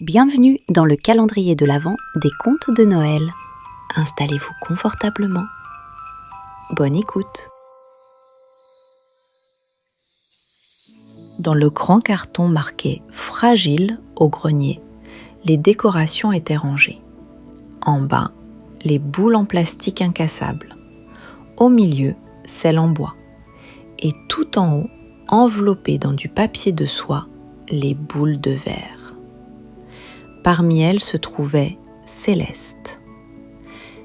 Bienvenue dans le calendrier de l'Avent des contes de Noël. Installez-vous confortablement. Bonne écoute. Dans le grand carton marqué « Fragile » au grenier, les décorations étaient rangées. En bas, les boules en plastique incassables. Au milieu, celles en bois. Et tout en haut, enveloppées dans du papier de soie, les boules de verre. Parmi elles se trouvait Céleste.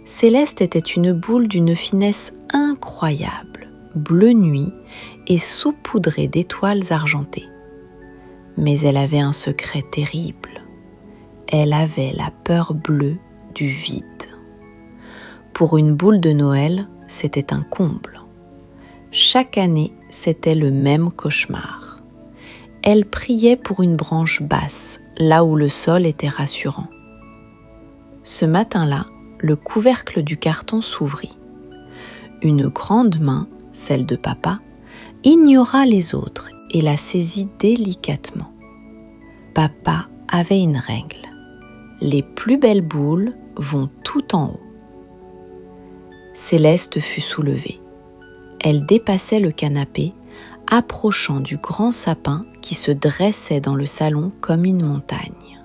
Céleste était une boule d'une finesse incroyable, bleu nuit et saupoudrée d'étoiles argentées. Mais elle avait un secret terrible. Elle avait la peur bleue du vide. Pour une boule de Noël, c'était un comble. Chaque année, c'était le même cauchemar. Elle priait pour une branche basse, là où le sol était rassurant. Ce matin-là, le couvercle du carton s'ouvrit. Une grande main, celle de papa, ignora les autres et la saisit délicatement. Papa avait une règle. Les plus belles boules vont tout en haut. Céleste fut soulevée. Elle dépassait le canapé, approchant du grand sapin qui se dressait dans le salon comme une montagne.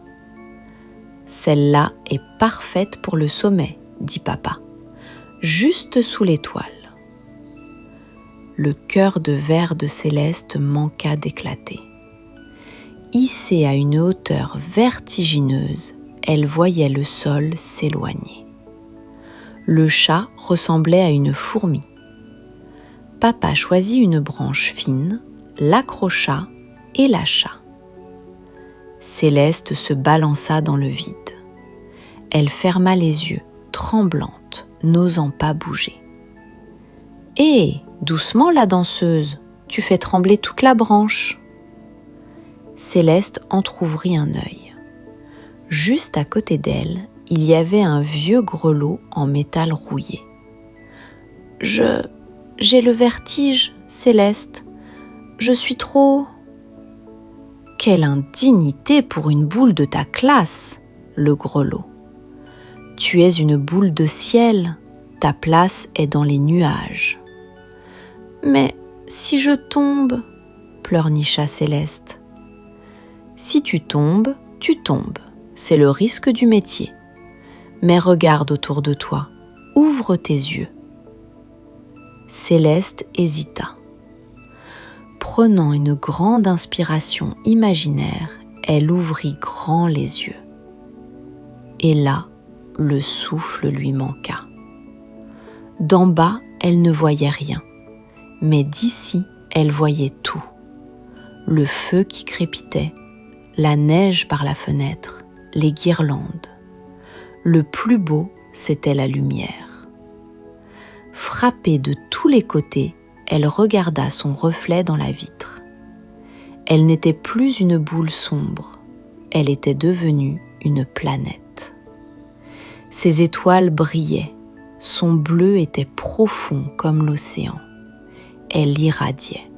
« Celle-là est parfaite pour le sommet, » dit papa, juste sous l'étoile. Le cœur de verre de Céleste manqua d'éclater. Hissée à une hauteur vertigineuse, elle voyait le sol s'éloigner. Le chat ressemblait à une fourmi. Papa choisit une branche fine, l'accrocha et lâcha. Céleste se balança dans le vide. Elle ferma les yeux, tremblante, n'osant pas bouger. « Hé, doucement la danseuse, tu fais trembler toute la branche !» Céleste entr'ouvrit un œil. Juste à côté d'elle, il y avait un vieux grelot en métal rouillé. « J'ai le vertige, Céleste. Je suis trop... » « Quelle indignité pour une boule de ta classe, le grelot. Tu es une boule de ciel, ta place est dans les nuages. »« Mais si je tombe, pleurnicha Céleste. »« Si tu tombes, c'est le risque du métier. Mais regarde autour de toi, ouvre tes yeux. » Céleste hésita. Prenant une grande inspiration imaginaire, elle ouvrit grand les yeux. Et là, le souffle lui manqua. D'en bas, elle ne voyait rien, mais d'ici, elle voyait tout. Le feu qui crépitait, la neige par la fenêtre, les guirlandes. Le plus beau, c'était la lumière. Frappée de tous les côtés, elle regarda son reflet dans la vitre. Elle n'était plus une boule sombre, elle était devenue une planète. Ses étoiles brillaient, son bleu était profond comme l'océan. Elle irradiait.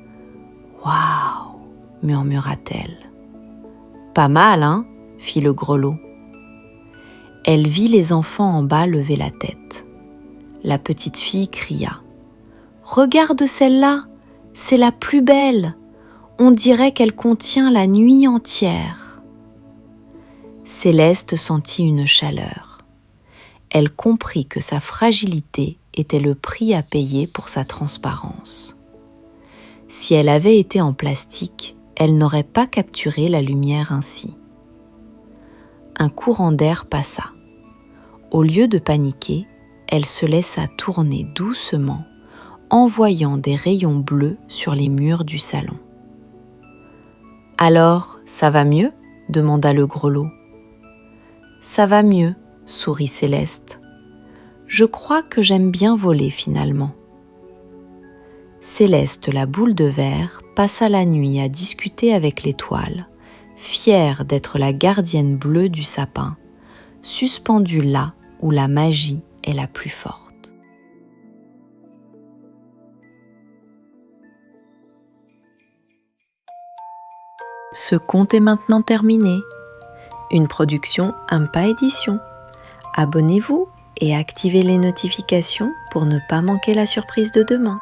« Waouh !» murmura-t-elle. « Pas mal, hein ?» fit le grelot. Elle vit les enfants en bas lever la tête. La petite fille cria. « Regarde celle-là, c'est la plus belle. On dirait qu'elle contient la nuit entière. » Céleste sentit une chaleur. Elle comprit que sa fragilité était le prix à payer pour sa transparence. Si elle avait été en plastique, elle n'aurait pas capturé la lumière ainsi. Un courant d'air passa. Au lieu de paniquer, elle se laissa tourner doucement, envoyant des rayons bleus sur les murs du salon. « Alors, ça va mieux ?» demanda le grelot. « Ça va mieux, » sourit Céleste. « Je crois que j'aime bien voler finalement. » Céleste, la boule de verre, passa la nuit à discuter avec l'étoile, fière d'être la gardienne bleue du sapin, suspendue là où la magie est la plus forte. Ce conte est maintenant terminé. une production Impa Édition. Abonnez-vous et activez les notifications pour ne pas manquer la surprise de demain.